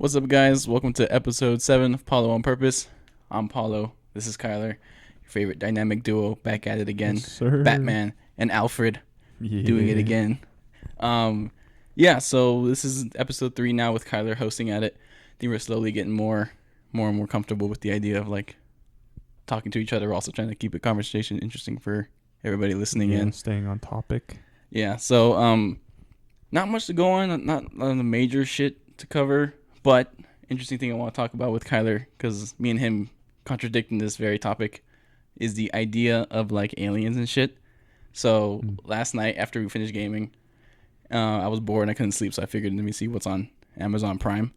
What's up, guys? Welcome to episode 7 of Paoloonpurpose. I'm Paulo. This is Kyler, your favorite dynamic duo, back at it again. Yes, sir. Batman and Alfred doing it Yeah. again. So this is episode 3 now with Kyler hosting at it. I think we're slowly getting more and more comfortable with the idea of like talking to each other. We're also trying to keep the conversation interesting for everybody listening in. Staying on topic. Yeah, so not much to go on, not on the major shit to cover, but interesting thing I want to talk about with Kyler, because me and him contradicting this very topic, is the idea of like aliens and shit. So last night after we finished gaming, I was bored and I couldn't sleep, so I figured let me see what's on Amazon Prime,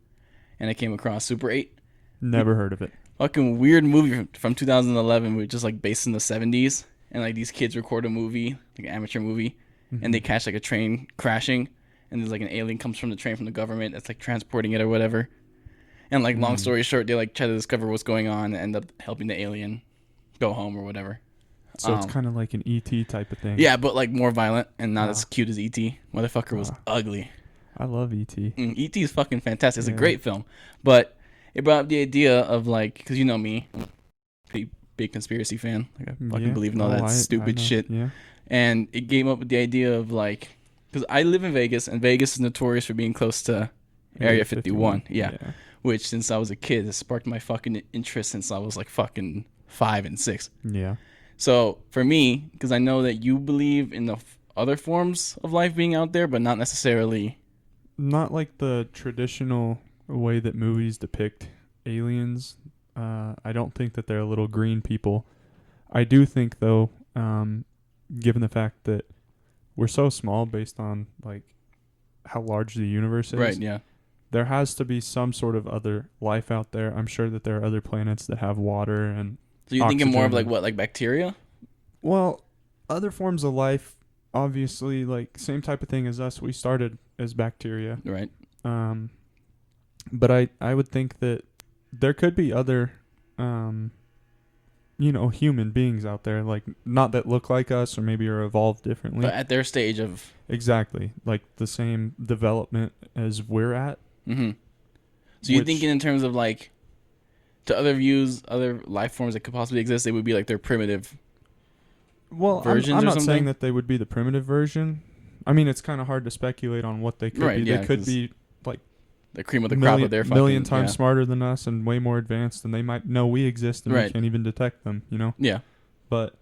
and I came across Super 8. Never heard of it. Fucking weird movie from 2011, which just like based in the 70s, and like these kids record a movie, like an amateur movie, and they catch like a train crashing, and there's like an alien comes from the train from the government that's like transporting it or whatever. And like long story short, they like try to discover what's going on and end up helping the alien go home or whatever. So it's kind of like an E.T. type of thing. Yeah, but like more violent and not as cute as E.T. Motherfucker was ugly. I love E.T. E.T. is fucking fantastic. It's a great film. But it brought up the idea of like, because you know me, big conspiracy fan. Like I fucking believe in all that stupid shit. Yeah. And it came up with the idea of like, because I live in Vegas, and Vegas is notorious for being close to Area 51. Yeah. Which, since I was a kid, has sparked my fucking interest since I was like fucking 5 and 6. Yeah. So for me, because I know that you believe in the other forms of life being out there, but not necessarily. Not like the traditional way that movies depict aliens. I don't think that they're little green people. I do think, though, given the fact that we're so small based on like how large the universe is. Right, yeah. There has to be some sort of other life out there. I'm sure that there are other planets that have water and so you're thinking more of like oxygen. what, like bacteria? Well, other forms of life, obviously, like same type of thing as us. We started as bacteria. Right. But I would think that there could be other, human beings out there, like not that look like us or maybe are evolved differently. But at their stage of. Exactly. Like the same development as we're at. Mm-hmm. So you're thinking in terms of like, to other views, other life forms that could possibly exist, they would be like their primitive versions I'm or not something? saying that they would be the primitive version. I mean, it's kind of hard to speculate on what they could be. Yeah, they could be like the cream of the crop of their fucking million times smarter than us and way more advanced, and they might know we exist and we can't even detect them, you know? Yeah. But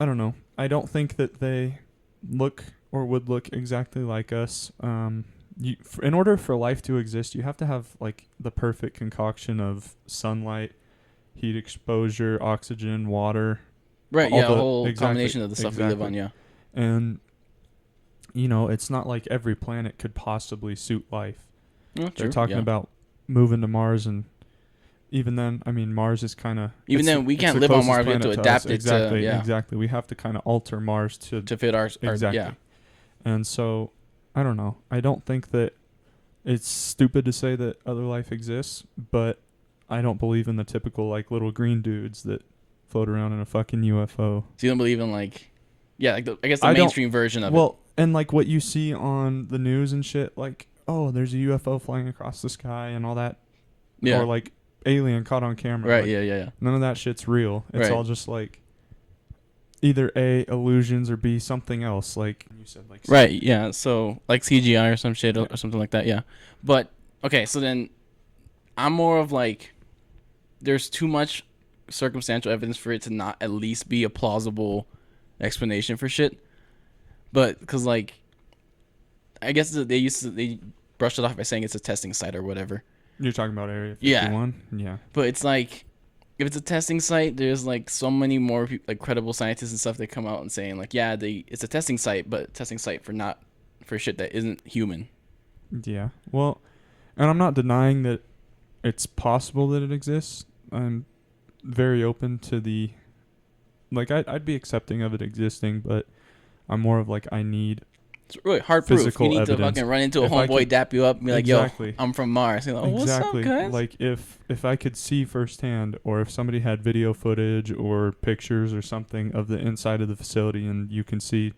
I don't know. I don't think that they look or would look exactly like us. In order for life to exist, you have to have like the perfect concoction of sunlight, heat exposure, oxygen, water. Right, a whole combination of the stuff we live on, yeah. And, it's not like every planet could possibly suit life. You're talking about moving to Mars, and even then, I mean, Mars is kind of... Even then, we can't live on Mars. We have to adapt it to... Exactly. We have to kind of alter Mars to fit our... Exactly. Yeah. And so, I don't know. I don't think that it's stupid to say that other life exists, but I don't believe in the typical, like, little green dudes that float around in a fucking UFO. So you don't believe in, like... Yeah, like I guess the mainstream version of it. Well, and, like, what you see on the news and shit, like, oh, there's a UFO flying across the sky and all that. Yeah. Or, like, alien caught on camera. Right, like, yeah. None of that shit's real. It's all just, like... either A, illusions, or B, something else, like you said, like right, yeah. So like CGI or some shit or something like that, yeah. But okay, so then I'm more of like, there's too much circumstantial evidence for it to not at least be a plausible explanation for shit. But because like, I guess they brushed it off by saying it's a testing site or whatever. You're talking about Area 51? Yeah. But it's like, if it's a testing site, there's like so many more like credible scientists and stuff that come out and saying like, yeah, it's a testing site, but testing site for shit that isn't human. Yeah. Well, and I'm not denying that it's possible that it exists. I'm very open to the, like, I'd be accepting of it existing, but I'm more of like, I need It's really hard proof. You need evidence. to fucking run into a homeboy, dap you up, and be like, yo, I'm from Mars. You're like, oh, exactly. What's up, guys? Like, if I could see firsthand, or if somebody had video footage or pictures or something of the inside of the facility, and you can see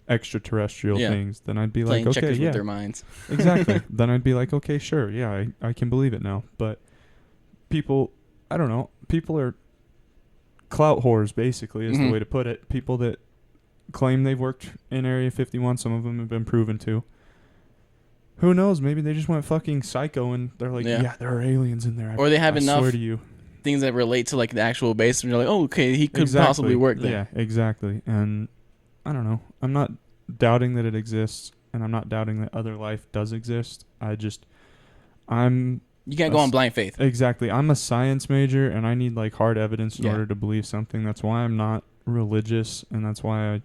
extraterrestrial Yeah. things, then I'd be Playing like, okay, checkers yeah, with their minds. exactly. Then I'd be like, okay, sure, yeah, I can believe it now. But people, I don't know, people are clout whores, basically, is the way to put it. People that claim they've worked in Area 51, some of them have been proven to. Who knows? Maybe they just went fucking psycho and they're like, yeah there are aliens in there. Or they have I enough swear to you. things that relate to like the actual base, and you're like, oh, okay, he could possibly work there. Yeah, exactly. And I don't know. I'm not doubting that it exists, and I'm not doubting that other life does exist. I'm You can't go on blind faith. Exactly. I'm a science major, and I need like hard evidence in order to believe something. That's why I'm not religious, and that's why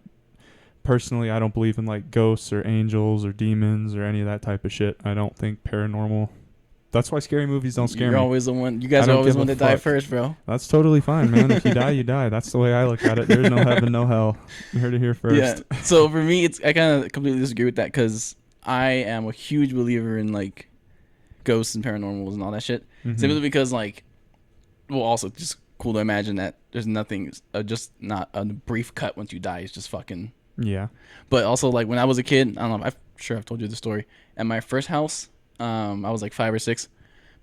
personally, I don't believe in like ghosts or angels or demons or any of that type of shit. I don't think paranormal. That's why scary movies don't scare me. You're always the one. You guys are always the one that die first, bro. That's totally fine, man. If you die, you die. That's the way I look at it. There's no heaven, no hell. You heard it here first. Yeah. So for me, I kind of completely disagree with that because I am a huge believer in like ghosts and paranormals and all that shit. Simply because like, well, also just cool to imagine that there's nothing, just not a brief cut once you die. It's just fucking. Yeah. But also like when I was a kid, I don't know. I'm sure I've told you the story. At my first house. I was like 5 or 6.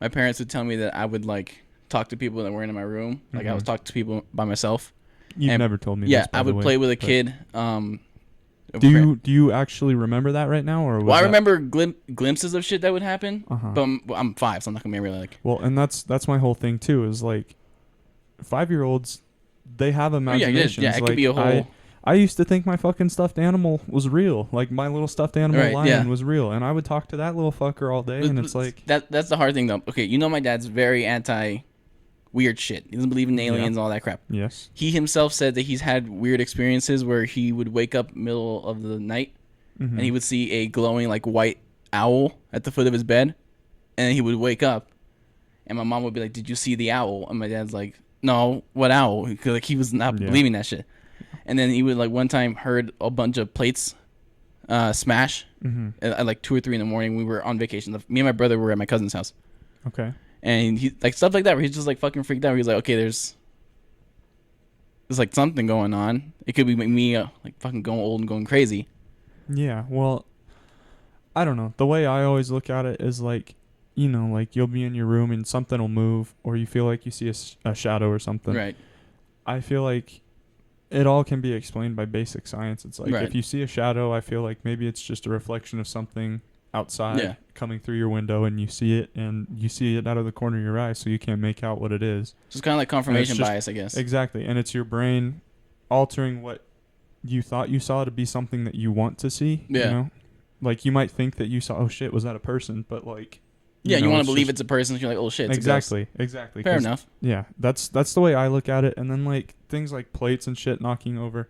My parents would tell me that I would like talk to people that weren't in my room. Like I would talk to people by myself. You've never told me. Yeah, this, by I would the way, play with a kid. Do you actually remember that right now, or? Well, I remember glimpses of shit that would happen. But I'm 5, so I'm not gonna be really like. Well, and that's my whole thing too. Is like 5-year-olds, they have imaginations. Yeah, it could be a whole. I used to think my fucking stuffed animal was real. Like my little stuffed animal lion was real, and I would talk to that little fucker all day. And it's like that's the hard thing though. Okay, you know my dad's very anti weird shit. He doesn't believe in aliens and all that crap. Yes. He himself said that he's had weird experiences where he would wake up middle of the night and he would see a glowing like white owl at the foot of his bed, and he would wake up, and my mom would be like, "Did you see the owl?" And my dad's like, "No, what owl?" Because like he was not believing that shit. And then he would like one time heard a bunch of plates smash at like 2 or 3 in the morning. We were on vacation. Me and my brother were at my cousin's house. Okay. And he like stuff like that where he's just like fucking freaked out. He's like, okay, there's like something going on. It could be me like fucking going old and going crazy. Yeah. Well, I don't know. The way I always look at it is like, you know, like you'll be in your room and something will move, or you feel like you see a shadow or something. Right. I feel like it all can be explained by basic science. It's like if you see a shadow, I feel like maybe it's just a reflection of something outside coming through your window, and you see it out of the corner of your eye, so you can't make out what it is. Just kind of like confirmation bias, I guess. Exactly. And it's your brain altering what you thought you saw to be something that you want to see. Yeah. You know? Like you might think that you saw, oh shit, was that a person? But like, you want to believe it's a person. So you're like, oh shit, it's exactly. Fair enough. Yeah, that's the way I look at it. And then like things like plates and shit knocking over,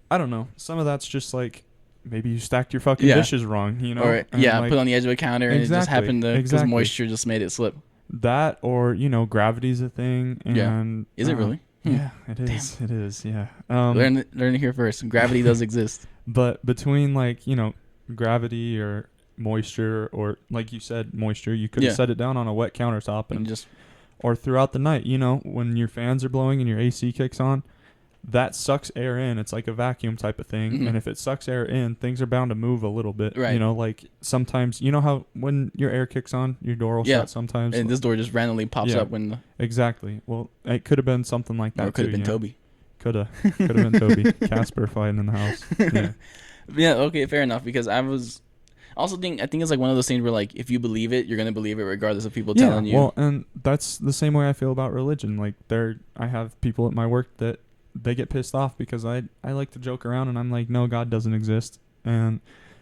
I don't know. Some of that's just like maybe you stacked your fucking dishes wrong, you know? Or like, put on the edge of a counter and it just happened to because moisture just made it slip. That, or you know, gravity's a thing. And is it really? Yeah, it is. Damn. It is. Yeah. Learn it here first. Gravity does exist. But between like, you know, gravity or moisture, or like you said, moisture, you could have set it down on a wet countertop and just, or throughout the night, you know, when your fans are blowing and your AC kicks on, that sucks air in. It's like a vacuum type of thing. And if it sucks air in, things are bound to move a little bit. Right. You know, like sometimes, you know how when your air kicks on, your door will shut sometimes. And this door just randomly pops up when. Exactly. Well, it could have been something like that. Or it could have been Toby. Could have been Toby. Casper fighting in the house. Yeah. Yeah. Okay. Fair enough. Because I think it's like one of those things where like if you believe it, you're gonna believe it regardless of people telling you. Well, and that's the same way I feel about religion. Like I have people at my work that they get pissed off because I like to joke around and I'm like, no, God doesn't exist. And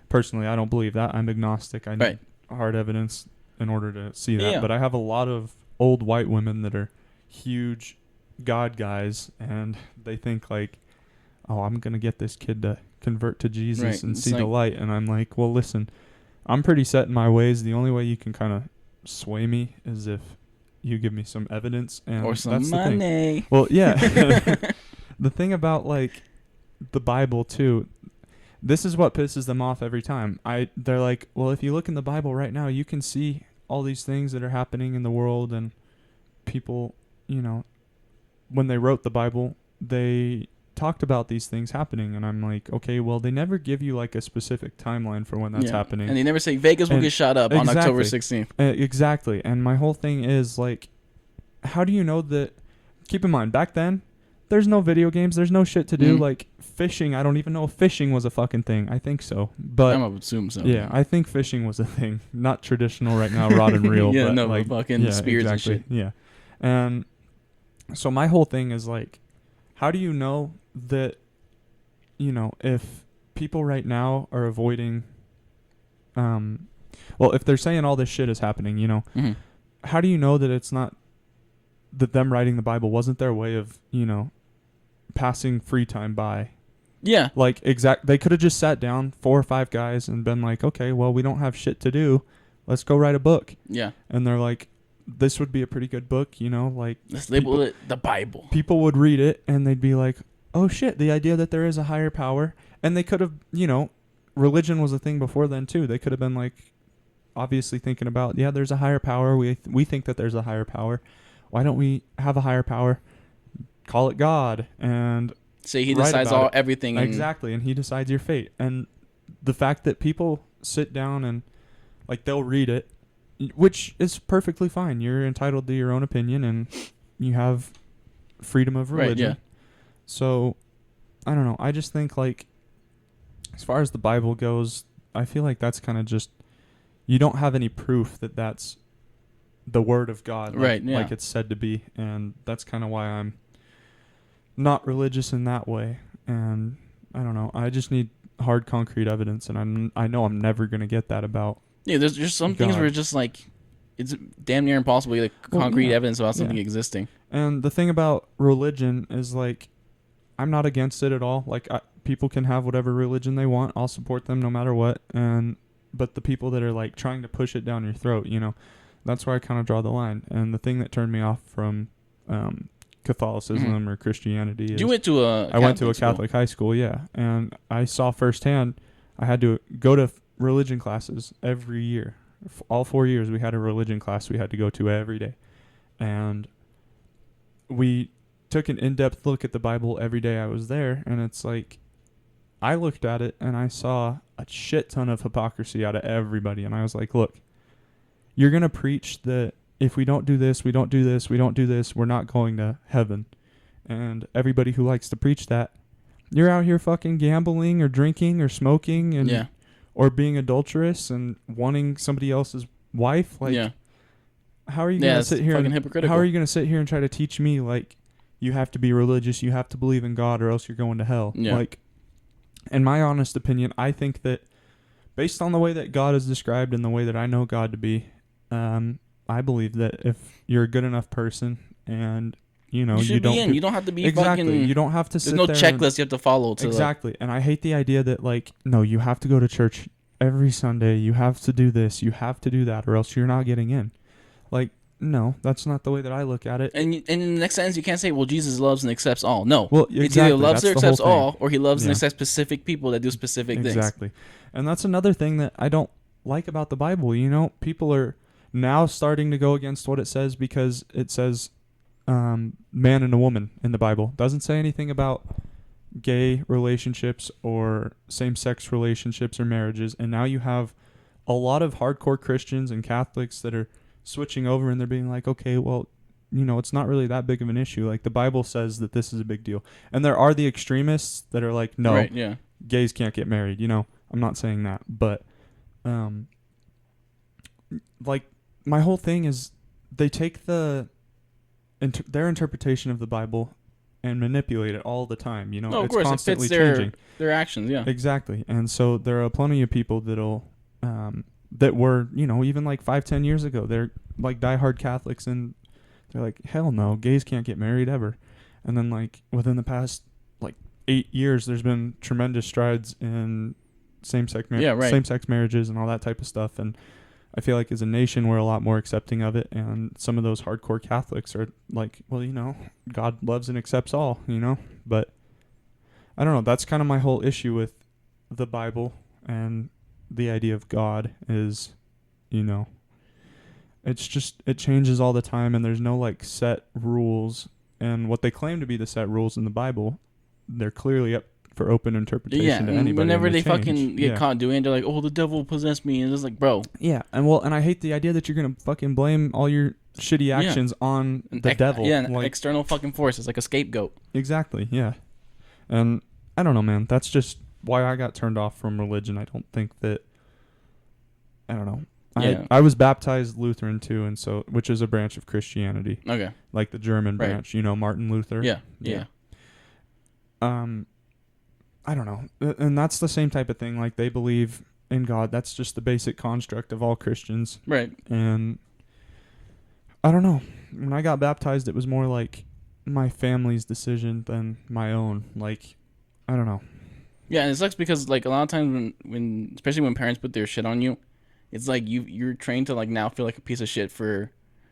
personally, I don't believe that. I'm agnostic. I need hard evidence in order to see that. Yeah. But I have a lot of old white women that are huge God guys, and they think like, oh, I'm gonna get this kid to convert to Jesus and see the light. And I'm like, well, listen, I'm pretty set in my ways. The only way you can kind of sway me is if you give me some evidence and or some money. Well, yeah. The thing about like the Bible too, this is what pisses them off every time. They're like, well, if you look in the Bible right now, you can see all these things that are happening in the world, and people, you know, when they wrote the Bible, they talked about these things happening, and I'm like, okay, well, they never give you like a specific timeline for when that's happening. And they never say Vegas will get shot up on October 16th. Exactly. And my whole thing is like, how do you know that? Keep in mind, back then, there's no video games. There's no shit to do. Like fishing, I don't even know if fishing was a fucking thing. I think so. But I'm going to assume so. Yeah, I think fishing was a thing. Not traditional right now, rod and reel. Yeah, but no, like, fucking spears and shit. Yeah. And so my whole thing is like, how do you know that, if people right now are avoiding, if they're saying all this shit is happening, how do you know that it's not, that them writing the Bible wasn't their way of, passing free time by? Yeah. Like, they could have just sat down, 4 or 5 guys, and been like, okay, well, we don't have shit to do. Let's go write a book. Yeah. And they're like, this would be a pretty good book, like. Let's label it the Bible. People would read it, and they'd be like, oh, shit, the idea that there is a higher power. And they could have, religion was a thing before then, too. They could have been, like, obviously thinking about, yeah, there's a higher power. We think that there's a higher power. Why don't we have a higher power? Call it God, and say he decides everything. Exactly, and he decides your fate. And the fact that people sit down and, like, they'll read it, which is perfectly fine. You're entitled to your own opinion, and you have freedom of religion. Right, yeah. So, I don't know. I just think, like, as far as the Bible goes, I feel like that's kind of just, you don't have any proof that that's the word of God, like it's said to be. And that's kind of why I'm not religious in that way. And I don't know. I just need hard, concrete evidence, and I know I'm never going to get that about. Yeah, there's just some things where it's just like, it's damn near impossible to get concrete evidence about something existing. And the thing about religion is, like, I'm not against it at all. Like, people can have whatever religion they want. I'll support them no matter what. But the people that are, like, trying to push it down your throat, that's where I kind of draw the line. And the thing that turned me off from Catholicism or Christianity is, you went to I went to a Catholic high school, yeah. And I saw firsthand, I had to go to religion classes every year. All 4 years we had a religion class we had to go to every day. And we took an in-depth look at the Bible every day I was there, and it's like, I looked at it and I saw a shit ton of hypocrisy out of everybody. And I was like, look, you're going to preach that if we don't do this, we don't do this, we don't do this, we're not going to heaven. And everybody who likes to preach that, you're out here fucking gambling or drinking or smoking and or being adulterous and wanting somebody else's wife. Like, how are you going to sit here? How are you going to sit here and try to teach me, like, you have to be religious, you have to believe in God, or else you're going to hell? Yeah. Like, in my honest opinion, I think that based on the way that God is described and the way that I know God to be, I believe that if you're a good enough person and you don't you don't have to be fucking, you don't have to sit there's no there checklist you have to follow to exactly. And I hate the idea that, like, no, you have to go to church every Sunday, you have to do this, you have to do that, or else you're not getting in. Like, no, that's not the way that I look at it. And in the next sentence, you can't say, well, Jesus loves and accepts all. No. Well, it's either loves or accepts all, or he loves and accepts specific people that do specific things. Exactly. And that's another thing that I don't like about the Bible. People are now starting to go against what it says because it says man and a woman in the Bible. Doesn't say anything about gay relationships or same-sex relationships or marriages. And now you have a lot of hardcore Christians and Catholics that are switching over, and they're being like, okay, well, it's not really that big of an issue. Like, the Bible says that this is a big deal. And there are the extremists that are like, no, gays can't get married. I'm not saying that, but like, my whole thing is they take their interpretation of the Bible and manipulate it all the time. No, of it's course, constantly it fits changing their actions. Yeah, exactly. And so there are plenty of people that'll that were, even like 5-10 years ago, they're like diehard Catholics, and they're like, hell no, gays can't get married ever. And then, like, within the past like 8 years, there's been tremendous strides in same-sex marriages and all that type of stuff. And I feel like as a nation, we're a lot more accepting of it. And some of those hardcore Catholics are like, well, God loves and accepts all, But I don't know. That's kind of my whole issue with the Bible and the idea of God is, it's just, it changes all the time, and there's no, like, set rules. And what they claim to be the set rules in the Bible, they're clearly up for open interpretation Yeah, to and anybody. whenever they change. fucking get caught doing it, they're like, "Oh, the devil possessed me," and it's like, bro. Yeah, and I hate the idea that you're gonna fucking blame all your shitty actions on the devil. Yeah, an like, external fucking force. It's like a scapegoat. Exactly. Yeah, and I don't know, man. That's just why I got turned off from religion. I don't think that. I don't know. Yeah. I was baptized Lutheran too, and so which is a branch of Christianity. Okay. Like the German branch, Martin Luther. Yeah. I don't know. And that's the same type of thing. Like, they believe in God. That's just the basic construct of all Christians. Right. And I don't know. When I got baptized, it was more like my family's decision than my own. Like, I don't know. Yeah, and it sucks because, like, a lot of times when especially when parents put their shit on you, it's like you're trained to, like, now feel like a piece of shit for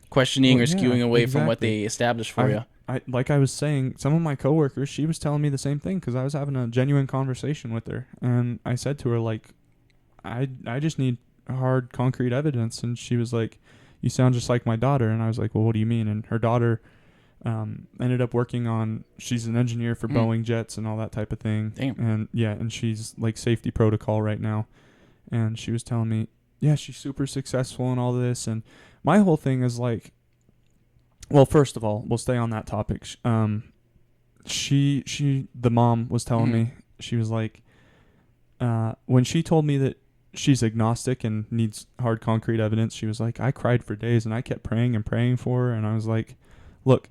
questioning or skewing away from what they established for you. Like I was saying, some of my coworkers, she was telling me the same thing because I was having a genuine conversation with her, and I said to her, like, I just need hard, concrete evidence, and she was like, "You sound just like my daughter," and I was like, "Well, what do you mean?" And her daughter ended up working on. She's an engineer for Boeing jets and all that type of thing. Damn. And she's like safety protocol right now, and she was telling me, yeah, she's super successful in all this, and my whole thing is like. Well, first of all, we'll stay on that topic. The mom was telling me, she was like, when she told me that she's agnostic and needs hard concrete evidence, she was like, I cried for days and I kept praying and praying for her. And I was like, look,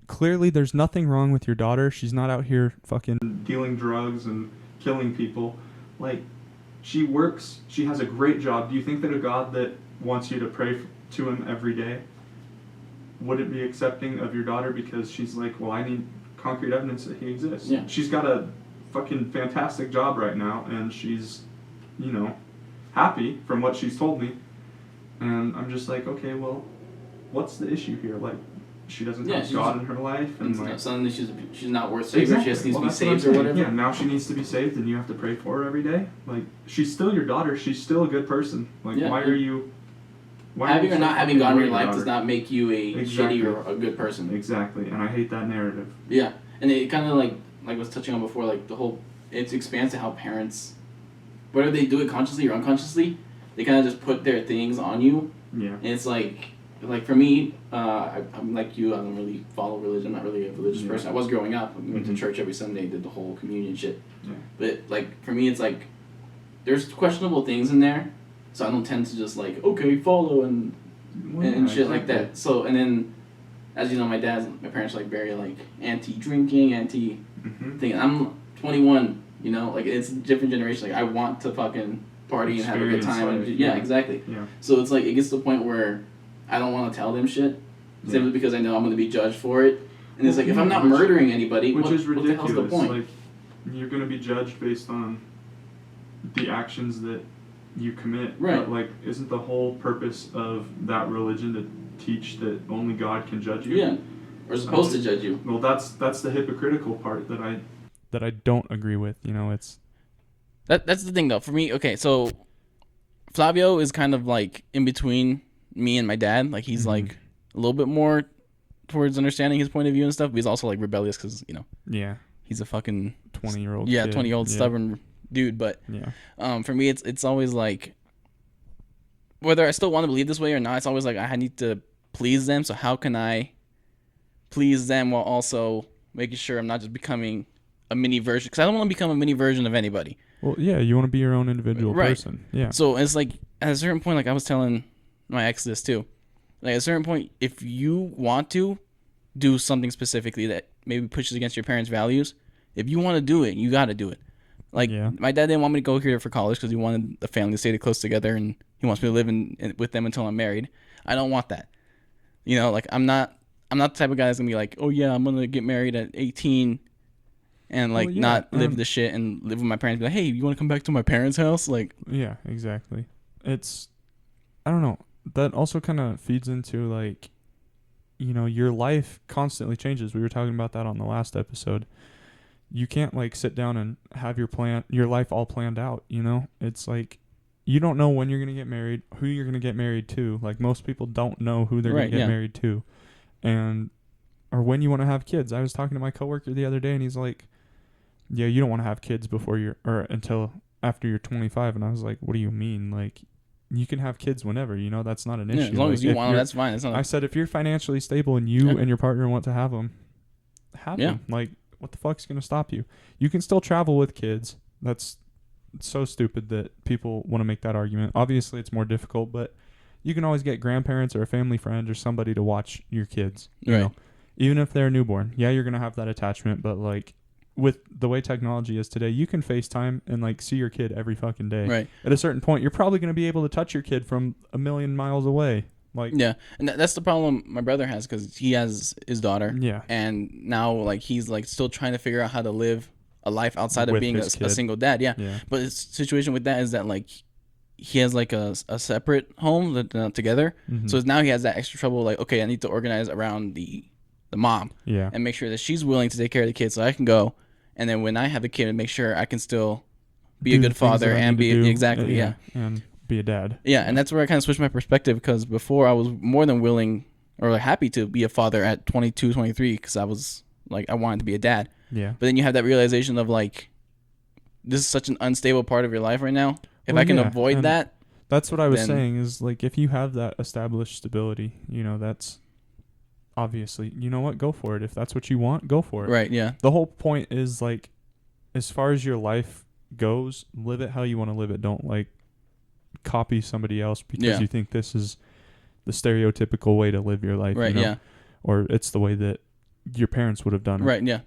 clearly there's nothing wrong with your daughter. She's not out here fucking dealing drugs and killing people. Like, she works, she has a great job. Do you think that a God that wants you to pray to him every day wouldn't be accepting of your daughter because she's like, well, I need concrete evidence that he exists? Yeah. She's got a fucking fantastic job right now, and she's, happy from what she's told me. And I'm just like, okay, well, what's the issue here? Like, she doesn't have God in her life, and like, suddenly she's not worth saving. Exactly. She just needs to be That's what I'm saved or saying. whatever. Yeah, now she needs to be saved, and you have to pray for her every day. Like, she's still your daughter. She's still a good person. Like, why are you? Having or not having God in your life does not make you a Exactly. shitty or a good person. Exactly, and I hate that narrative. Yeah, and it kind of like I was touching on before, like the whole, it expands to how parents, whether they do it consciously or unconsciously, they kind of just put their things on you. Yeah. And it's like for me, I'm like you, I don't really follow religion. I'm not really a religious person. I was growing up. I went to church every Sunday, did the whole communion shit. Yeah. But like for me, it's like there's questionable things in there. So I don't tend to just like, okay, follow and shit like that. So, and then, as you know, my parents are like very like anti-drinking, anti-thing. I'm 21, like it's a different generation. Like I want to fucking party and have a good time. And exactly. Yeah. So it's like, it gets to the point where I don't want to tell them shit. Simply because I know I'm going to be judged for it. And it's like, if I'm not murdering anybody, what the hell's the point? Like, you're going to be judged based on the actions that you commit. Right. But, like, isn't the whole purpose of that religion to teach that only God can judge you? Yeah. Or supposed to judge you. Well, that's the hypocritical part that I don't agree with. It's that's the thing though. For me, okay, so Flavio is kind of like in between me and my dad. Like he's like a little bit more towards understanding his point of view and stuff, but he's also like rebellious because he's a fucking 20-year-old 20-year-old stubborn dude. But for me, it's always like, whether I still want to believe this way or not, it's always like I need to please them. So how can I please them while also making sure I'm not just becoming a mini version? Because I don't want to become a mini version of anybody. Well, yeah, you want to be your own individual person. Yeah. So it's like at a certain point, like I was telling my ex this too. Like at a certain point, if you want to do something specifically that maybe pushes against your parents' values, if you want to do it, you got to do it. Like my dad didn't want me to go here for college because he wanted the family to stay close together, and he wants me to live with them until I'm married. I don't want that. Like I'm not the type of guy that's gonna be like, oh yeah, I'm gonna get married at 18 and like not live the shit and live with my parents. Be like, hey, you want to come back to my parents' house? Like, yeah, exactly. It's, I don't know. That also kind of feeds into like, your life constantly changes. We were talking about that on the last episode. You can't like sit down and have your life all planned out. It's like, you don't know when you're gonna get married, who you're gonna get married to. Like most people don't know who they're gonna get married to, or when you want to have kids. I was talking to my coworker the other day, and he's like, yeah, you don't want to have kids before you're, or until after you're 25. And I was like, what do you mean? Like, you can have kids whenever, you know, that's not an issue. As long like, as you want them, that's fine. It's not I said, if you're financially stable and you and your partner want to have them, have them. Like, what the fuck's going to stop you? You can still travel with kids. That's so stupid that people want to make that argument. Obviously, it's more difficult, but you can always get grandparents or a family friend or somebody to watch your kids. You know? Even if they're newborn. Yeah, you're going to have that attachment, but like with the way technology is today, you can FaceTime and like see your kid every fucking day. Right. At a certain point, you're probably going to be able to touch your kid from a million miles away. Like, yeah, and that's the problem my brother has, because he has his daughter. Yeah. And now like he's like still trying to figure out how to live a life outside of being a single dad. Yeah. But his situation with that is that like he has like a separate home that they're not together. Mm-hmm. So now he has that extra trouble. Like, okay, I need to organize around the mom. Yeah. And make sure that she's willing to take care of the kid so I can go. And then when I have a kid, make sure I can still be a good father and be exactly. Yeah. And be a dad. Yeah. And that's where I kind of switched my perspective, because before I was more than willing or like happy to be a father at 22, 23, because I was like, I wanted to be a dad. Yeah. But then you have that realization of like, this is such an unstable part of your life right now. If I can avoid that. That's what I was saying is like, if you have that established stability, you know, that's obviously, you know what, go for it. If that's what you want, go for it. Right. Yeah. The whole point is like, as far as your life goes, live it how you want to live it. Don't like copy somebody else because you think this is the stereotypical way to live your life. Right. You know? Yeah. Or it's the way that your parents would have done it. Right. Yeah.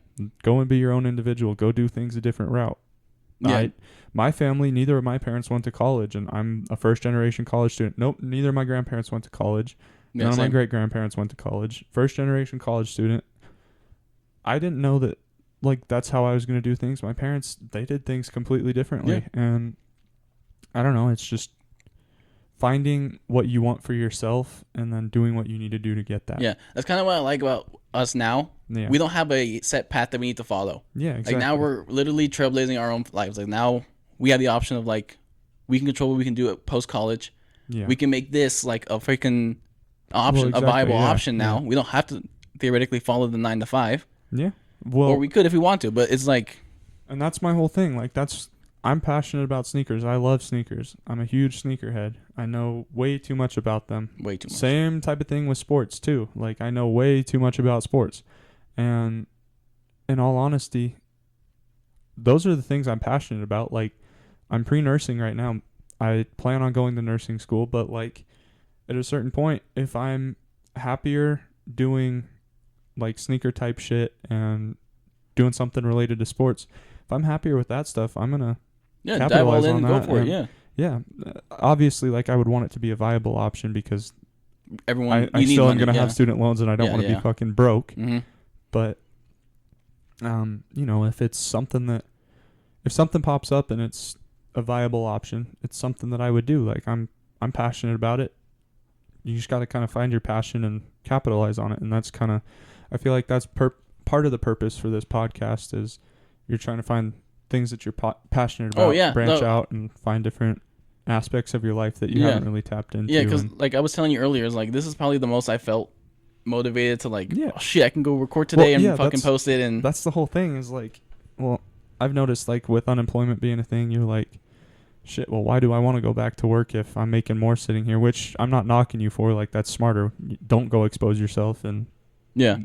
Go and be your own individual. Go do things a different route. Yeah. My family, neither of my parents went to college, and I'm a first-generation college student. Nope, neither of my grandparents went to college. None of my great-grandparents went to college. First-generation college student. I didn't know that, like, that's how I was going to do things. My parents, they did things completely differently. Yeah. And I don't know, it's just finding what you want for yourself and then doing what you need to do to get that. Yeah, that's kind of what I like about us now. Yeah. We don't have a set path that we need to follow. Yeah, exactly. Like now we're literally trailblazing our own lives. Like now we have the option of like, we can control what we can do at post-college. Yeah. We can make this like a freaking option, a viable option now. Yeah. We don't have to theoretically follow the 9 to 5. Yeah. Well, or we could if we want to, but it's like. And that's my whole thing. Like I'm passionate about sneakers. I love sneakers. I'm a huge sneakerhead. I know way too much about them. Way too much. Same type of thing with sports too. Like I know way too much about sports. And in all honesty, those are the things I'm passionate about. Like I'm pre-nursing right now. I plan on going to nursing school, but like at a certain point, if I'm happier doing like sneaker type shit and doing something related to sports, if I'm happier with that stuff, I'm going to capitalize on that. Go for it, yeah. Yeah. Obviously, like I would want it to be a viable option because everyone, I still am going to have student loans and I don't want to be fucking broke. Mm-hmm. But, you know, if something pops up and it's a viable option, it's something that I would do. Like I'm passionate about it. You just got to kind of find your passion and capitalize on it. And that's kind of, I feel like that's part of the purpose for this podcast is you're trying to find things that you're passionate about, branch out and find different aspects of your life that you haven't really tapped into. Yeah, because like I was telling you earlier, is like this is probably the most I felt motivated to like, oh shit, I can go record today and fucking post it. And that's the whole thing is like, well, I've noticed like with unemployment being a thing, you're like, shit, well, why do I want to go back to work if I'm making more sitting here? Which I'm not knocking you for. Like that's smarter. Don't go expose yourself and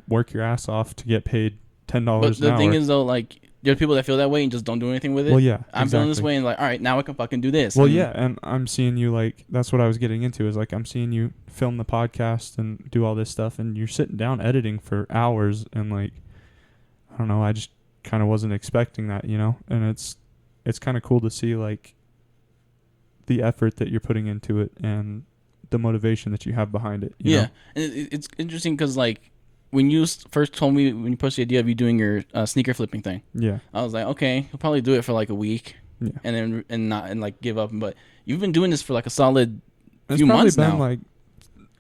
work your ass off to get paid $10 an hour. But the thing is though, like there are people that feel that way and just don't do anything with it. Well, yeah, I'm feeling this way and like, all right, now I can fucking do this. Well, and I'm seeing you like, that's what I was getting into is like, I'm seeing you film the podcast and do all this stuff and you're sitting down editing for hours and like, I don't know, I just kind of wasn't expecting that, you know? And it's kind of cool to see like the effort that you're putting into it and the motivation that you have behind it. You know? And it's interesting because like, when you first told me, when you posted the idea of you doing your sneaker flipping thing, I was like, okay, I'll probably do it for like a week, and then not like give up. But you've been doing this for like a solid few months now. It's probably been like,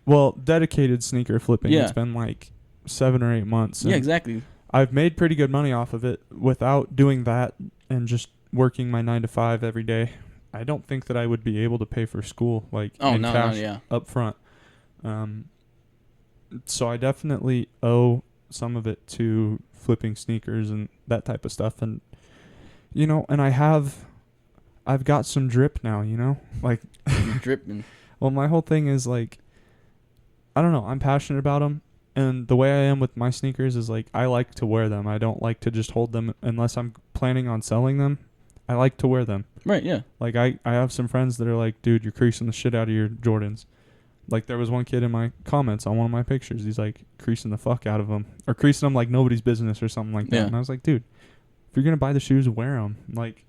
well, dedicated sneaker flipping. It's been like 7 or 8 months. Yeah, exactly. I've made pretty good money off of it without doing that and just working my 9 to 5 every day. I don't think that I would be able to pay for school like cash up front. So I definitely owe some of it to flipping sneakers and that type of stuff. And And I've got some drip now, like You're dripping. well, my whole thing is like, I don't know, I'm passionate about them. And the way I am with my sneakers is like, I like to wear them. I don't like to just hold them unless I'm planning on selling them. I like to wear them. Right, yeah. Like I have some friends that are like, dude, you're creasing the shit out of your Jordans. Like there was one kid in my comments on one of my pictures. He's like creasing the fuck out of them, or creasing them like nobody's business or something like that. Yeah. And I was like, dude, if you're gonna buy the shoes, wear them. Like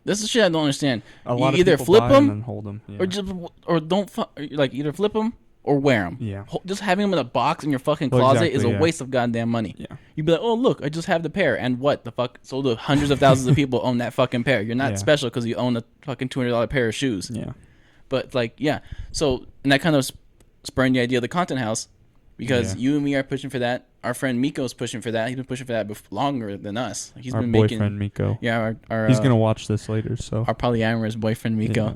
This is shit I don't understand. a lot You of either people flip buy them and hold them, or just or don't like either flip them or wear them. yeah. Just having them in a box in your fucking Well, closet exactly, is a yeah. waste of goddamn money. Yeah. You'd be like, oh look, I just have the pair, and what the fuck? So the hundreds of thousands of people own that fucking pair. You're not Yeah. special because you own a fucking $200 pair of shoes. Yeah. But like, yeah. So and that kind of spurned the idea of the content house, because Yeah. you and me are pushing for that. Our friend Miko's pushing for that. He's been pushing for that longer than us. Like, he's Our been boyfriend making. Miko. Yeah, our He's gonna watch this later, so our polyamorous boyfriend Miko.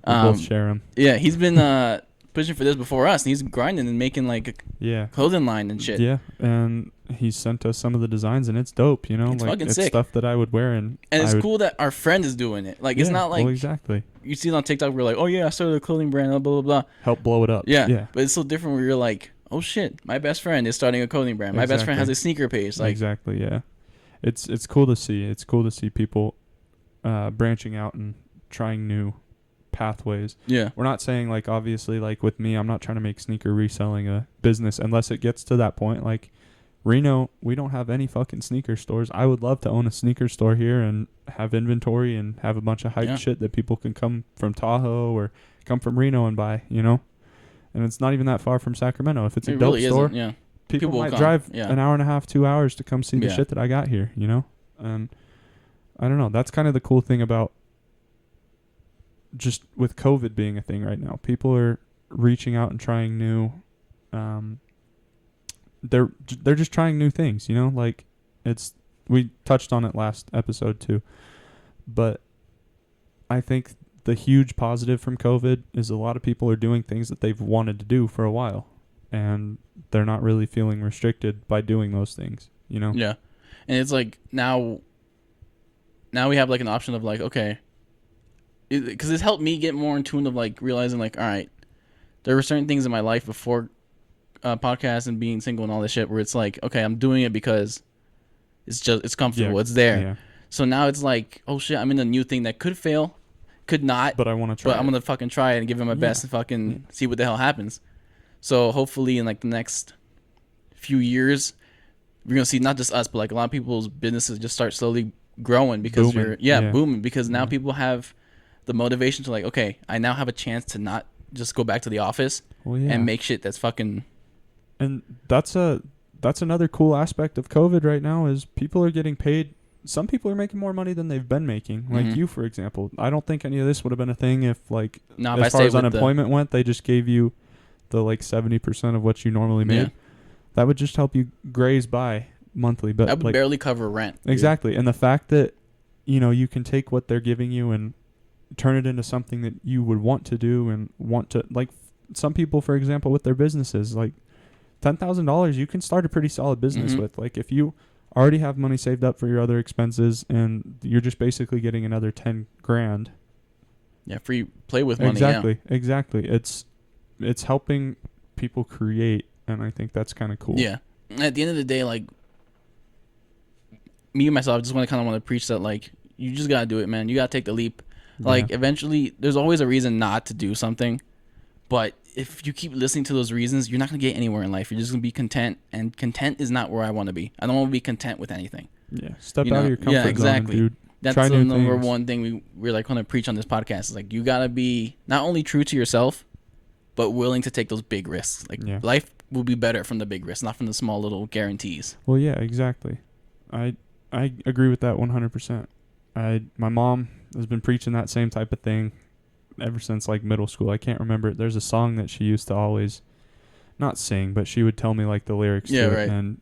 Yeah. We'll both share him. Yeah, he's been pushing for this before us, and he's grinding and making like a Yeah. clothing line and shit. Yeah, and he sent us some of the designs, and it's dope. It's like fucking it's sick. stuff that I would wear, and And it's cool that our friend is doing it. Like, it's not like exactly you see it on TikTok. We're like, oh yeah, I started a clothing brand, blah blah blah. help blow it up. Yeah, Yeah, But it's so different where you're like, oh shit, my best friend is starting a clothing brand. My best friend has Exactly. a sneaker page. Like, exactly. Yeah, it's cool to see. It's cool to see people branching out and trying new pathways. yeah, We're not saying like obviously like with me, I'm not trying to make sneaker reselling a business unless it gets to that point. Like Reno, we don't have any fucking sneaker stores. I would love to own a sneaker store here and have inventory and have a bunch of hype Yeah. shit that people can come from Tahoe or come from Reno and buy, And it's not even that far from Sacramento. If it's a it dope really store, isn't. Yeah, people will might come. drive Yeah. an hour and a half, 2 hours to come see the Yeah. shit that I got here, And I don't know. That's kind of the cool thing about just with COVID being a thing right now. People are reaching out and trying new. They're just trying new things, Like we touched on it last episode too, but I think the huge positive from COVID is a lot of people are doing things that they've wanted to do for a while, and they're not really feeling restricted by doing those things, Yeah, and it's like now we have like an option of like, okay, because it's helped me get more in tune of like realizing like, all right, there were certain things in my life before podcast and being single and all this shit where it's like, okay, I'm doing it because it's comfortable, it's there. Yeah. So now it's like, oh shit, I'm in a new thing that could fail, could not, But I want to try. but I'm gonna fucking try it and give it my best and fucking see what the hell happens. So hopefully in like the next few years, we're gonna see not just us, but like a lot of people's businesses just start slowly growing because Booming. booming, because now people have the motivation to like, okay, I now have a chance to not just go back to the office and make shit that's fucking. And that's another cool aspect of COVID right now is people are getting paid. Some people are making more money than they've been making. Like you, for example. I don't think any of this would have been a thing if like No, as far as unemployment went, they just gave you the like 70% of what you normally made. Yeah. That would just help you graze by monthly. But that would like, barely cover rent. exactly. And the fact that you can take what they're giving you and turn it into something that you would want to do and want to, like some people, for example, with their businesses, like $10,000, you can start a pretty solid business with. Like if you already have money saved up for your other expenses and you're just basically getting another 10 grand. Yeah, free play with money. Exactly. It's helping people create, and I think that's kind of cool. Yeah. At the end of the day, like me and myself, I just want to preach that like you just gotta do it, man. You gotta take the leap. Like eventually, there's always a reason not to do something, but if you keep listening to those reasons, you're not gonna get anywhere in life. You're just gonna be content, and content is not where I want to be. I don't want to be content with anything. Yeah, step out of your comfort zone, dude. That's Try the new number things. one thing we're like want to preach on this podcast. Is like you gotta be not only true to yourself, but willing to take those big risks. Like life will be better from the big risks, not from the small little guarantees. Well, yeah, exactly. I agree with that 100%. My mom has been preaching that same type of thing ever since like middle school. I can't remember it. There's a song that she used to always not sing, but she would tell me like the lyrics to it, and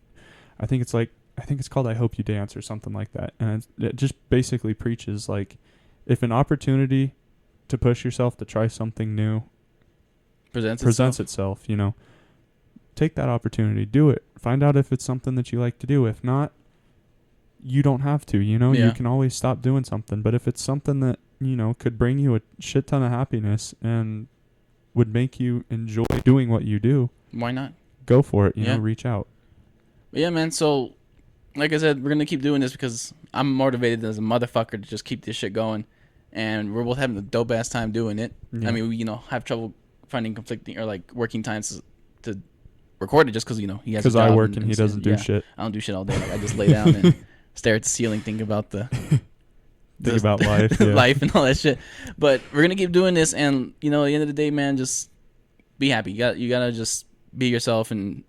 I think it's called I Hope You Dance or something like that. And it just basically preaches like if an opportunity to push yourself to try something new presents itself, take that opportunity, do it. Find out if it's something that you like to do. If not, you don't have to, you know, Yeah. you can always stop doing something. But if it's something that, you know, could bring you a shit ton of happiness and would make you enjoy doing what you do, Why not? go for it, you Yeah. know, reach out. But yeah, man. So, like I said, we're going to keep doing this because I'm motivated as a motherfucker to just keep this shit going. And we're both having a dope ass time doing it. Yeah. I mean, we, have trouble finding conflicting or like working times to record it just because, he has a Because job. I work and he doesn't do shit. I don't do shit all day. Like, I just lay down and stare at the ceiling, think about life, yeah. life and all that shit. But we're gonna keep doing this, and at the end of the day, man, just be happy. You gotta just be yourself, and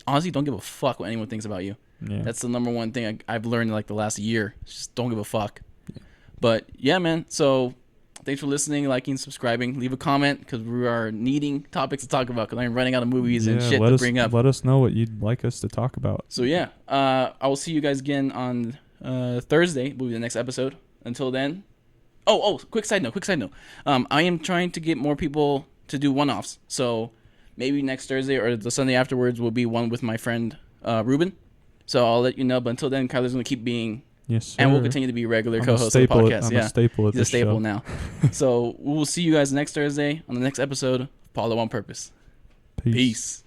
honestly, don't give a fuck what anyone thinks about you. Yeah. That's the number one thing I've learned in like the last year. Just don't give a fuck. Yeah. But yeah, man. So thanks for listening, liking, subscribing. Leave a comment because we are needing topics to talk about because I'm running out of movies and shit to bring up. Let us know what you'd like us to talk about. So yeah, I will see you guys again on Thursday. Will be the next episode. Until then, quick side note. I am trying to get more people to do one-offs. So maybe next Thursday or the Sunday afterwards will be one with my friend Ruben. So I'll let you know. But until then, Kyler's gonna keep being. Yes, sir. And we'll continue to be regular co-host of the podcast. I'm a staple at He's a this staple show. now. So we'll see you guys next Thursday on the next episode of Paoloonpurpose. Peace. Peace.